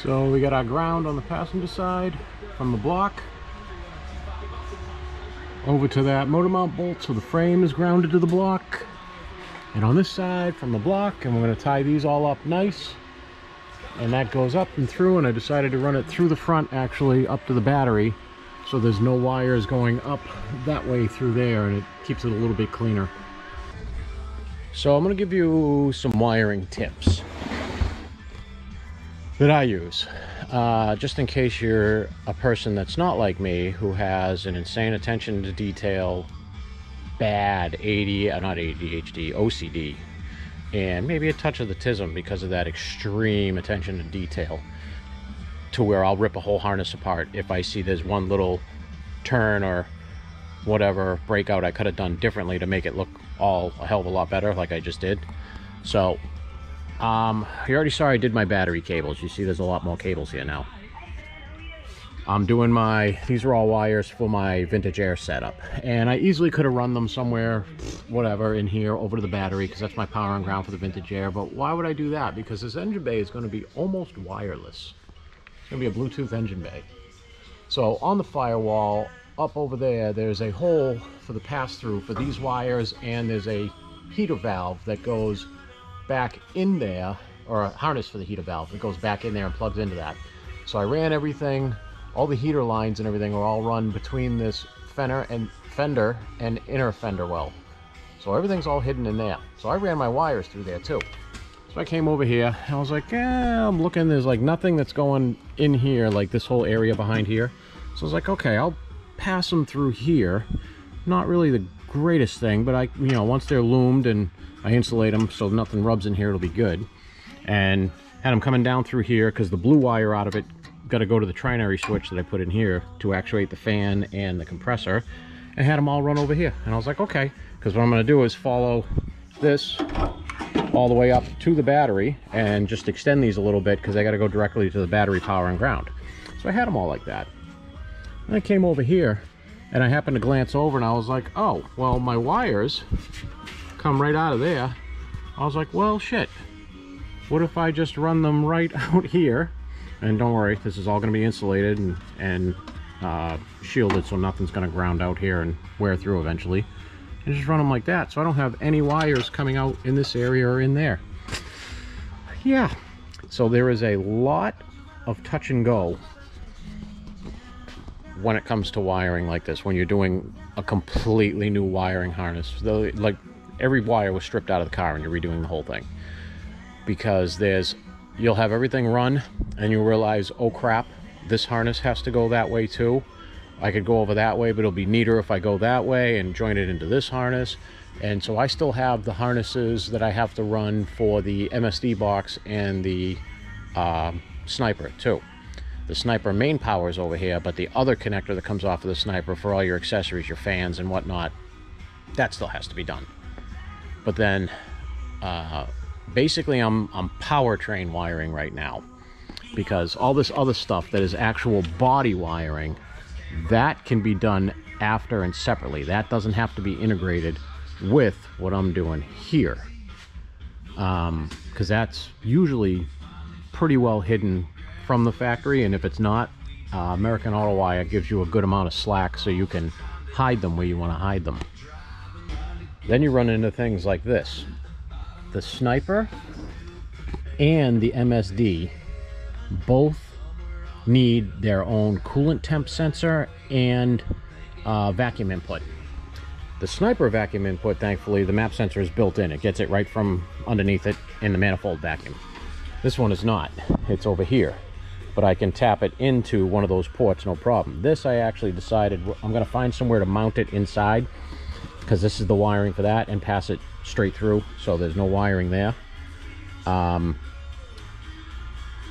So we got our ground on the passenger side from the block over to that motor mount bolt, so the frame is grounded to the block, and on this side from the block, and we're going to tie these all up nice, and that goes up and through, and I decided to run it through the front, actually up to the battery, so there's no wires going up that way through there, and it keeps it a little bit cleaner. So I'm going to give you some wiring tips that I use, just in case you're a person that's not like me, who has an insane attention to detail, bad not ADHD, OCD, and maybe a touch of the tism because of that extreme attention to detail, to where I'll rip a whole harness apart if I see there's one little turn or whatever breakout I could have done differently to make it look a hell of a lot better, like I just did. So you already saw I did my battery cables. You see there's a lot more cables here now. I'm doing these are all wires for my vintage air setup, and I easily could have run them somewhere, whatever, in here over to the battery, because that's my power and ground for the vintage air. But why would I do that? Because this engine bay is going to be almost wireless. It's going to be a Bluetooth engine bay. So on the firewall up over there, there's a hole for the pass-through for these wires, and there's a heater valve that goes back in there, or a harness for the heater valve that goes back in there and plugs into that. So I ran everything, all the heater lines and everything are all run between this fender and inner fender well. So everything's all hidden in there. So I ran my wires through there too. So I came over here and I was like, I'm looking, there's like nothing that's going in here, like this whole area behind here. So I was like, okay, I'll pass them through here. Not really the greatest thing, but once they're loomed and I insulate them so nothing rubs in here, it'll be good. And had them coming down through here, because the blue wire out of it got to go to the trinary switch that I put in here to actuate the fan and the compressor, and had them all run over here. And I was like, okay, because what I'm going to do is follow this all the way up to the battery and just extend these a little bit, because I got to go directly to the battery power and ground. So I had them all like that. And I came over here and I happened to glance over and I was like, oh, well, my wires come right out of there. I was like, well, shit, what if I just run them right out here? And don't worry, this is all going to be insulated and shielded, so nothing's going to ground out here and wear through eventually. And just run them like that, so I don't have any wires coming out in this area or in there. Yeah, so there is a lot of touch and go when it comes to wiring like this, when you're doing a completely new wiring harness. Like, every wire was stripped out of the car and you're redoing the whole thing, because you'll have everything run and you'll realize, oh crap, this harness has to go that way too. I could go over that way, but it'll be neater if I go that way and join it into this harness. And so I still have the harnesses that I have to run for the MSD box and the Sniper too. The Sniper main power is over here, but the other connector that comes off of the Sniper for all your accessories, your fans and whatnot, that still has to be done. But then basically I'm powertrain wiring right now, because all this other stuff that is actual body wiring, that can be done after and separately. That doesn't have to be integrated with what I'm doing here, because that's usually pretty well hidden from the factory, and if it's not, American Auto Wire gives you a good amount of slack so you can hide them where you want to hide them. Then you run into things like this. The Sniper and the MSD both need their own coolant temp sensor and vacuum input. The Sniper vacuum input, thankfully, the map sensor is built in. It gets it right from underneath it in the manifold vacuum. This one is not. It's over here. But I can tap it into one of those ports, no problem. This, I actually decided I'm going to find somewhere to mount it inside, because this is the wiring for that, and pass it straight through, so there's no wiring there.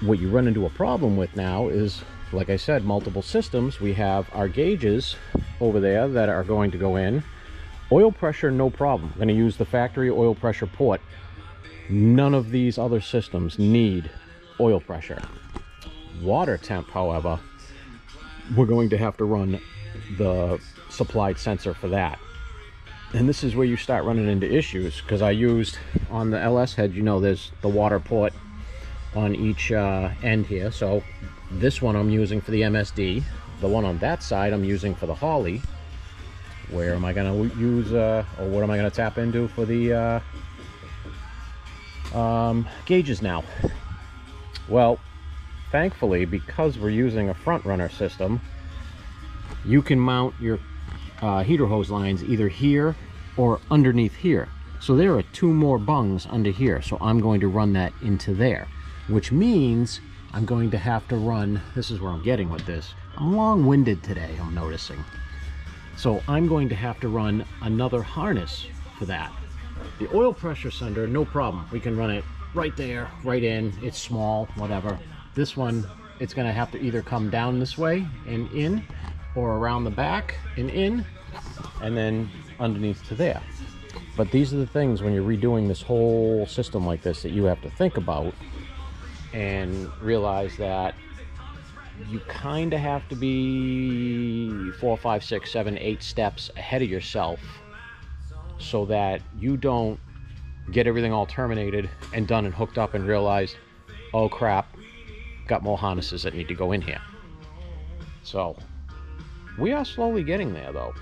What you run into a problem with now is, like I said, multiple systems. We have our gauges over there that are going to go in. Oil pressure, no problem. I'm going to use the factory oil pressure port. None of these other systems need oil pressure. Water temp, however, we're going to have to run the supplied sensor for that. And this is where you start running into issues, because I used on the LS head, there's the water port on each end here. So this one I'm using for the MSD. The one on that side I'm using for the Holly. Where am I going to use, or what am I going to tap into for the gauges now? Well, thankfully, because we're using a front runner system, you can mount your heater hose lines either here or underneath here. So there are 2 more bungs under here. So I'm going to run that into there, which means I'm going to have to run, this is where I'm getting with this. I'm long-winded today, I'm noticing. So I'm going to have to run another harness for that. The oil pressure sender, no problem. We can run it right there, right in. It's small, whatever. This one, it's going to have to either come down this way and in, or around the back and in, and then underneath to there. But these are the things when you're redoing this whole system like this that you have to think about and realize that you kind of have to be 4, 5, 6, 7, 8 steps ahead of yourself so that you don't get everything all terminated and done and hooked up and realize, oh crap, got more harnesses that need to go in here. So we are slowly getting there though.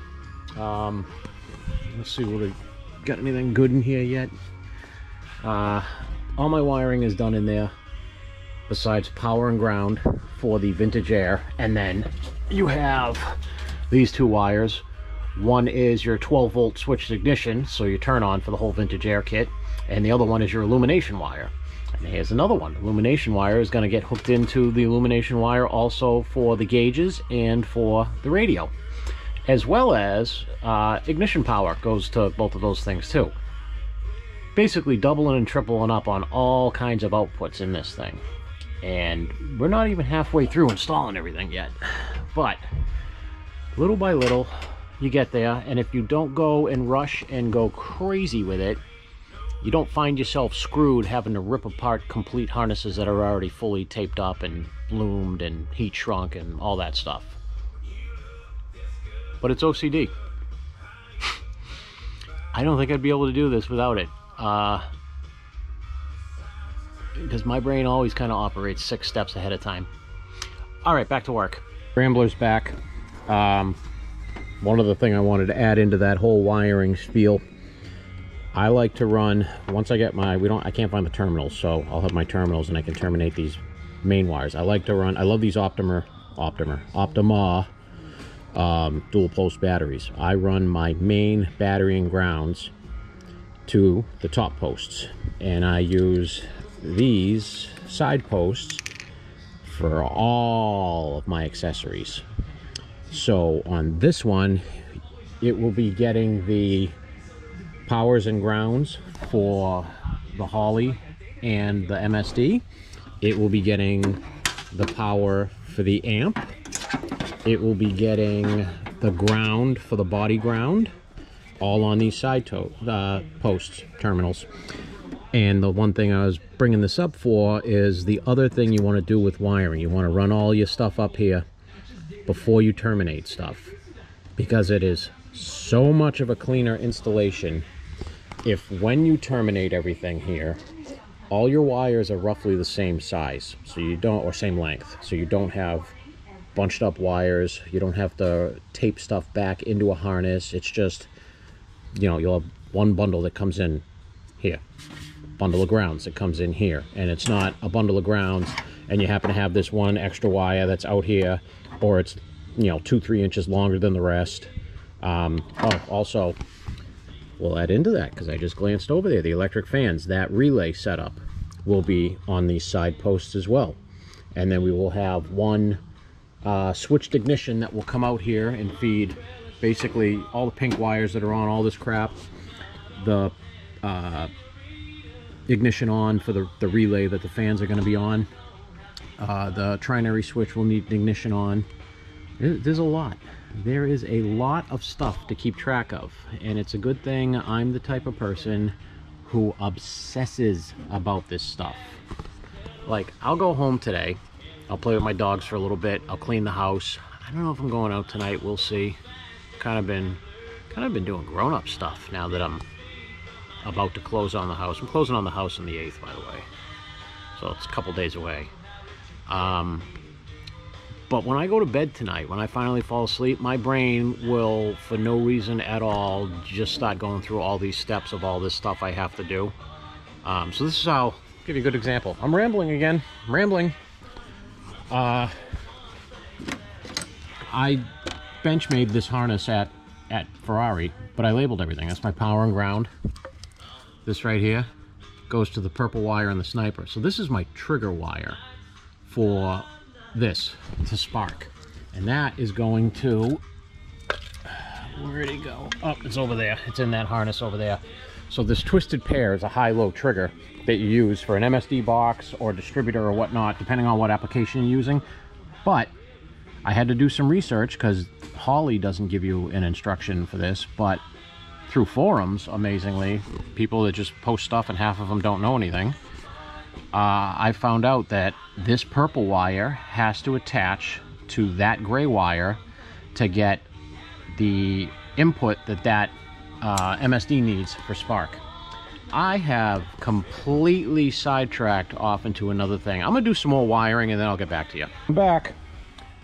Let's see, what we got, anything good in here yet? All my wiring is done in there besides power and ground for the vintage air, and then you have these 2 wires. One is your 12-volt switched ignition, so you turn on for the whole vintage air kit, and the other one is your illumination wire. And here's another one. Illumination wire is going to get hooked into the illumination wire also for the gauges and for the radio, as well as ignition power goes to both of those things too. Basically doubling and tripling up on all kinds of outputs in this thing. And we're not even halfway through installing everything yet. But little by little, you get there. And if you don't go and rush and go crazy with it, you don't find yourself screwed having to rip apart complete harnesses that are already fully taped up and loomed and heat shrunk and all that stuff. But it's OCD. I don't think I'd be able to do this without it. Because my brain always kind of operates 6 steps ahead of time. All right, back to work. Rambler's back. One other thing I wanted to add into that whole wiring spiel. I like to run, once I get my, I can't find the terminals, so I'll have my terminals and I can terminate these main wires. I like to run, I love these Optima dual post batteries. I run my main battery and grounds to the top posts, and I use these side posts for all of my accessories. So on this one, it will be getting the powers and grounds for the Holly and the MSD. It will be getting the power for the amp. It will be getting the ground for the body ground, all on these side posts, terminals. And the one thing I was bringing this up for is the other thing you want to do with wiring. You want to run all your stuff up here before you terminate stuff, because it is so much of a cleaner installation if when you terminate everything here, all your wires are roughly the same size, so you don't, or same length, so you don't have bunched up wires. You don't have to tape stuff back into a harness. It's just, you know, you'll have one bundle that comes in here, bundle of grounds that comes in here, and it's not a bundle of grounds and you happen to have this one extra wire that's out here, or it's, you know, 2-3 inches longer than the rest. Oh, also, we'll add into that because I just glanced over there, the electric fans, that relay setup will be on these side posts as well. And then we will have one switched ignition that will come out here and feed basically all the pink wires that are on all this crap, the ignition on for the relay that the fans are going to be on. The trinary switch will need ignition on. There's a lot. There is a lot of stuff to keep track of, and it's a good thing I'm the type of person who obsesses about this stuff. Like, I'll go home today, I'll play with my dogs for a little bit, I'll clean the house. I don't know if I'm going out tonight, we'll see. Kind of been doing grown-up stuff now that I'm about to close on the house. I'm closing on the house on the 8th, by the way. so it's a couple days away. But when I go to bed tonight, when I finally fall asleep, my brain will, for no reason at all, just start going through all these steps of all this stuff I have to do. So this is how, I'll give you a good example. I'm rambling again, I'm rambling. I bench made this harness at Ferrari, but I labeled everything. That's my power and ground. This right here goes to the purple wire and the sniper. So this is my trigger wire for this to spark, and that is going to, where'd it go? Oh, it's over there. It's in that harness over there. So this twisted pair is a high-low trigger that you use for an MSD box or distributor or whatnot, depending on what application you're using. But I had to do some research because Holley doesn't give you an instruction for this, but through forums, amazingly, people that just post stuff and half of them don't know anything, I found out that this purple wire has to attach to that gray wire to get the input that MSD needs for spark. I have completely sidetracked off into another thing. I'm gonna do some more wiring and then I'll get back to you. I'm back.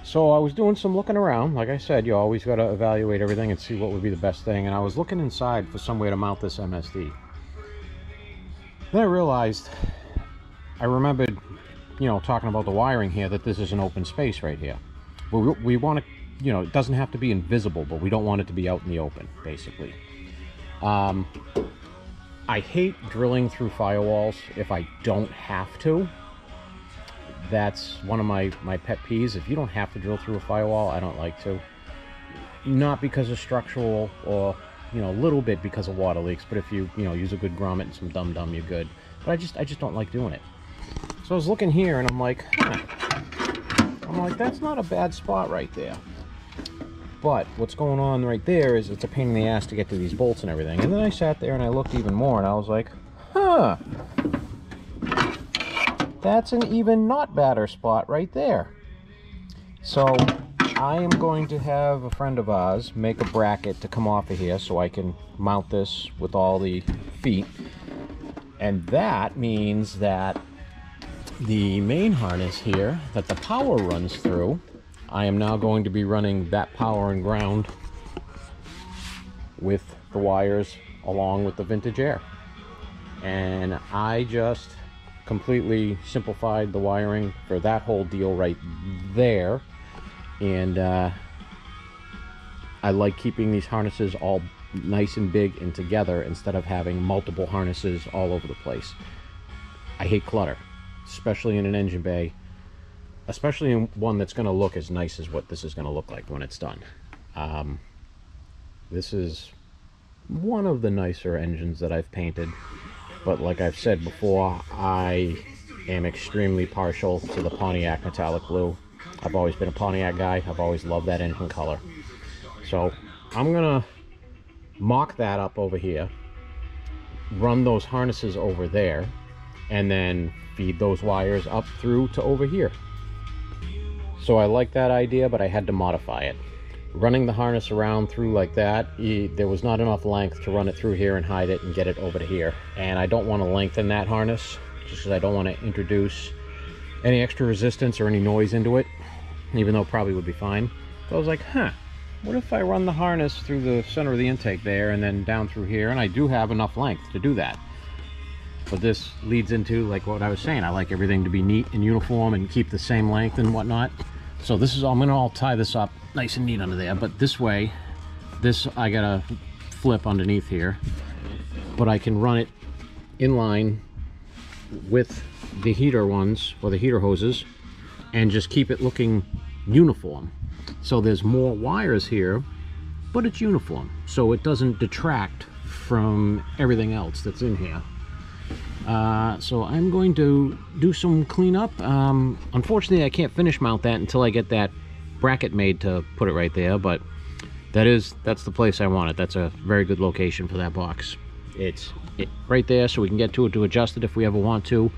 So I was doing some looking around. Like I said, you always got to evaluate everything and see what would be the best thing. And I was looking inside for some way to mount this MSD. Then I realized, I remembered, you know, talking about the wiring here, that this is an open space right here. We want to, you know, it doesn't have to be invisible, but we don't want it to be out in the open, basically. I hate drilling through firewalls if I don't have to. That's one of my pet peeves. If you don't have to drill through a firewall, I don't like to. Not because of structural or, you know, a little bit because of water leaks, but if you know, use a good grommet and some dum-dum, you're good. But I just don't like doing it. So I was looking here and I'm like, that's not a bad spot right there. But what's going on right there is it's a pain in the ass to get to these bolts and everything. And then I sat there and I looked even more and I was like, huh, that's an even not badder spot right there. So I am going to have a friend of ours make a bracket to come off of here so I can mount this with all the feet. And that means that the main harness here that the power runs through, I am now going to be running that power and ground with the wires along with the vintage air. And I just completely simplified the wiring for that whole deal right there. And I like keeping these harnesses all nice and big and together instead of having multiple harnesses all over the place. I hate clutter, especially in an engine bay, especially in one that's going to look as nice as what this is going to look like when it's done. This is one of the nicer engines that I've painted, but like I've said before, I am extremely partial to the Pontiac metallic blue. I've always been a Pontiac guy. I've always loved that engine color. So I'm gonna mock that up over here, run those harnesses over there, and then feed those wires up through to over here. So I like that idea, but I had to modify it. Running the harness around through like that, there was not enough length to run it through here and hide it and get it over to here. And I don't want to lengthen that harness, just because I don't want to introduce any extra resistance or any noise into it, even though it probably would be fine. So I was like, huh, what if I run the harness through the center of the intake there and then down through here? And I do have enough length to do that. But this leads into, like what I was saying, I like everything to be neat and uniform and keep the same length and whatnot. So this is, I'm gonna all tie this up nice and neat under there, but this way, this I gotta flip underneath here, but I can run it in line with the heater ones, or the heater hoses, and just keep it looking uniform. So there's more wires here, but it's uniform, so it doesn't detract from everything else that's in here. So I'm going to do some cleanup. Unfortunately, I can't finish mount that until I get that bracket made to put it right there, but that's the place I want it. That's a very good location for that box. It's right there, so we can get to it to adjust it if we ever want to.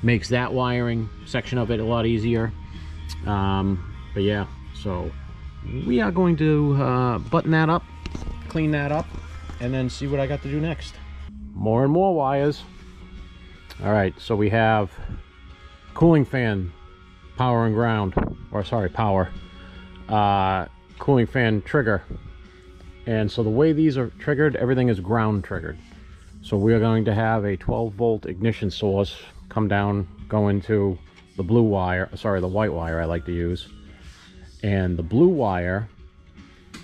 Makes that wiring section of it a lot easier. But yeah, so we are going to button that up, clean that up, and then see what I got to do next. More and more wires. All right, so we have cooling fan power and ground, or sorry, power, cooling fan trigger. And so the way these are triggered, everything is ground triggered. So we are going to have a 12-volt ignition source come down, go into the blue wire, sorry, the white wire I like to use. And the blue wire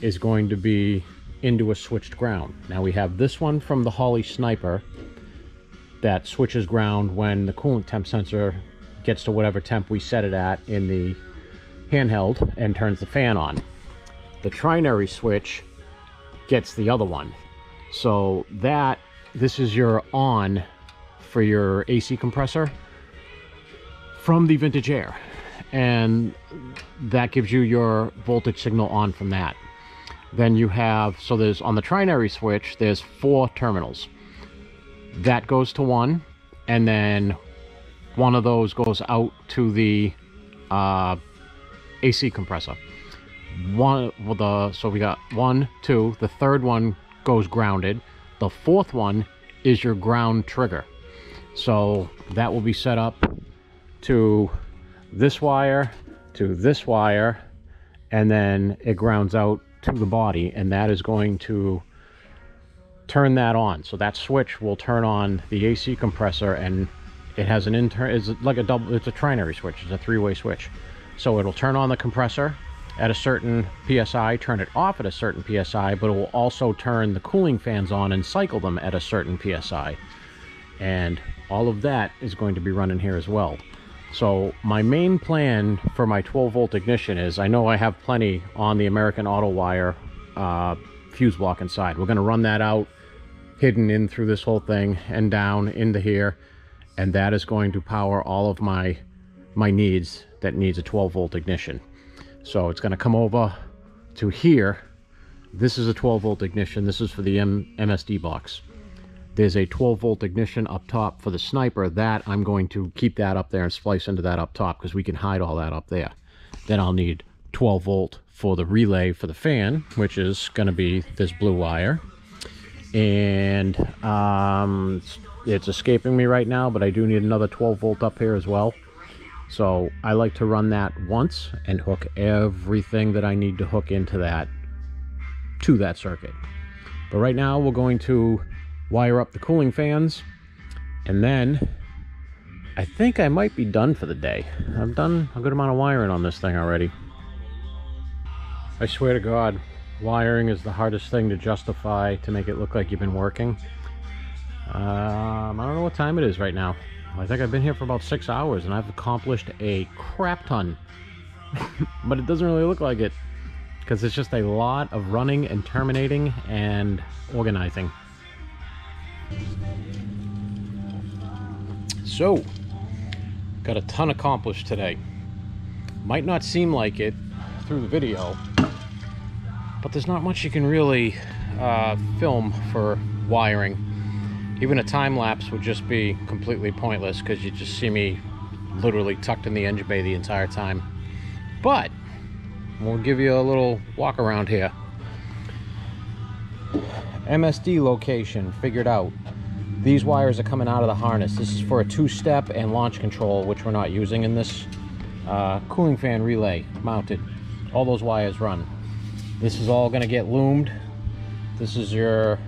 is going to be into a switched ground. Now we have this one from the Holley Sniper that switches ground when the coolant temp sensor gets to whatever temp we set it at in the handheld and turns the fan on. The trinary switch gets the other one. So this is your on for your AC compressor from the Vintage Air, and that gives you your voltage signal on from that. Then you have, so there's, on the trinary switch, there's 4 terminals. That goes to 1, and then one of those goes out to the AC compressor. So we got 1, 2, the third one goes grounded. The fourth one is your ground trigger. So that will be set up to this wire, and then it grounds out to the body, and that is going to turn that on. So that switch will turn on the AC compressor, and it has an it's like a double, it's a trinary switch, it's a 3-way switch. So it'll turn on the compressor at a certain PSI, turn it off at a certain PSI, but it will also turn the cooling fans on and cycle them at a certain PSI. And all of that is going to be running here as well. So my main plan for my 12-volt ignition is, I know I have plenty on the American Auto Wire fuse block inside. We're going to run that out, hidden in through this whole thing and down into here, and that is going to power all of my needs that needs a 12-volt ignition. So it's going to come over to here. This is a 12-volt ignition. This is for the MSD box. There's a 12-volt ignition up top for the Sniper. That I'm going to keep that up there and splice into that up top, because we can hide all that up there. Then I'll need 12-volt for the relay for the fan, which is going to be this blue wire. And it's escaping me right now, but I do need another 12-volt up here as well. So I like to run that once and hook everything that I need to hook into that to that circuit. But right now we're going to wire up the cooling fans, and then I think I might be done for the day. I've done a good amount of wiring on this thing already. I swear to God, wiring is the hardest thing to justify to make it look like you've been working. I don't know what time it is right now. I think I've been here for about 6 hours and I've accomplished a crap ton. But it doesn't really look like it, because it's just a lot of running and terminating and organizing. So, got a ton accomplished today. Might not seem like it through the video, but there's not much you can really film for wiring. Even a time lapse would just be completely pointless, because you just see me literally tucked in the engine bay the entire time. But we'll give you a little walk around here. MSD location figured out. These wires are coming out of the harness. This is for a 2-step and launch control, which we're not using in this cooling fan relay mounted. All those wires run. This is all going to get loomed. This is your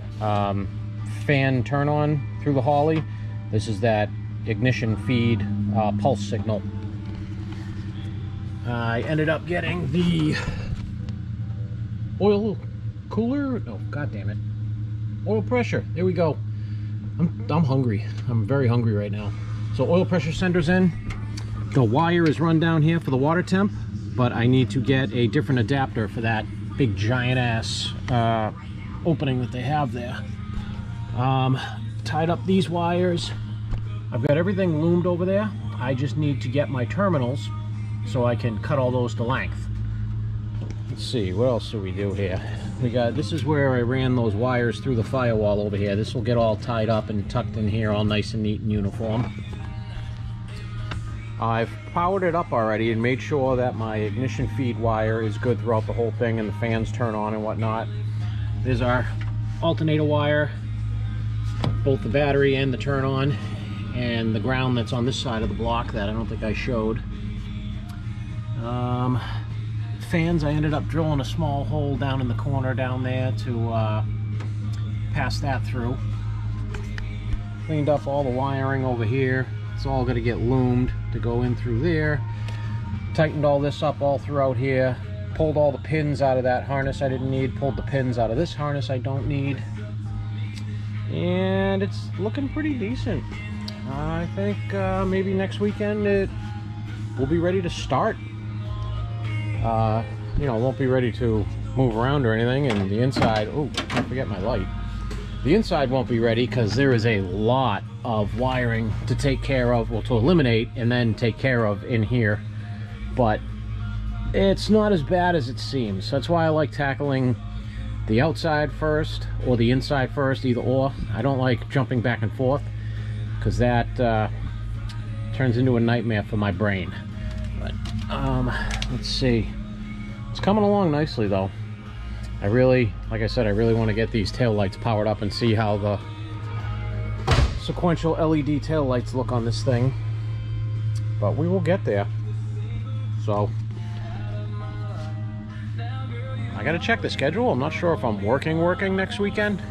fan turn on through the Holley. This is that ignition feed pulse signal. I ended up getting the oil cooler. Oh, god damn it. Oil pressure. There we go. I'm hungry. I'm very hungry right now. So oil pressure sender's in. The wire is run down here for the water temp, but I need to get a different adapter for that big giant ass opening that they have there. Tied up these wires. I've got everything loomed over there. I just need to get my terminals so I can cut all those to length. Let's see, what else do we do here? We got, this is where I ran those wires through the firewall over here. This will get all tied up and tucked in here, all nice and neat and uniform. I've powered it up already and made sure that my ignition feed wire is good throughout the whole thing and the fans turn on and whatnot. There's our alternator wire, both the battery and the turn on, and the ground that's on this side of the block that I don't think I showed. Fans, I ended up drilling a small hole down in the corner down there to pass that through. Cleaned up all the wiring over here. It's all going to get loomed to go in through there. Tightened all this up all throughout here. Pulled all the pins out of that harness I didn't need. Pulled the pins out of this harness I don't need. And it's looking pretty decent. I think maybe next weekend it will be ready to start. You know, it won't be ready to move around or anything, and the inside, oh, can't forget my light. The inside won't be ready because there is a lot of wiring to take care of, well, to eliminate and then take care of in here. But it's not as bad as it seems. That's why I like tackling the outside first or the inside first, either or. I don't like jumping back and forth because that turns into a nightmare for my brain. But let's see. It's coming along nicely though. I really, like I said, I really want to get these tail lights powered up and see how the sequential LED tail lights look on this thing. But we will get there. So I gotta check the schedule. I'm not sure if I'm working next weekend.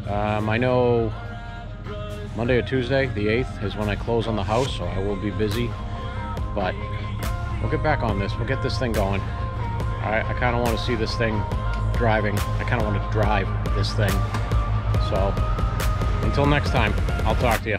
I know Monday or Tuesday, the 8th, is when I close on the house, so I will be busy. But we'll get back on this. We'll get this thing going. I kind of want to see this thing driving. I kind of want to drive this thing. So until next time, I'll talk to you.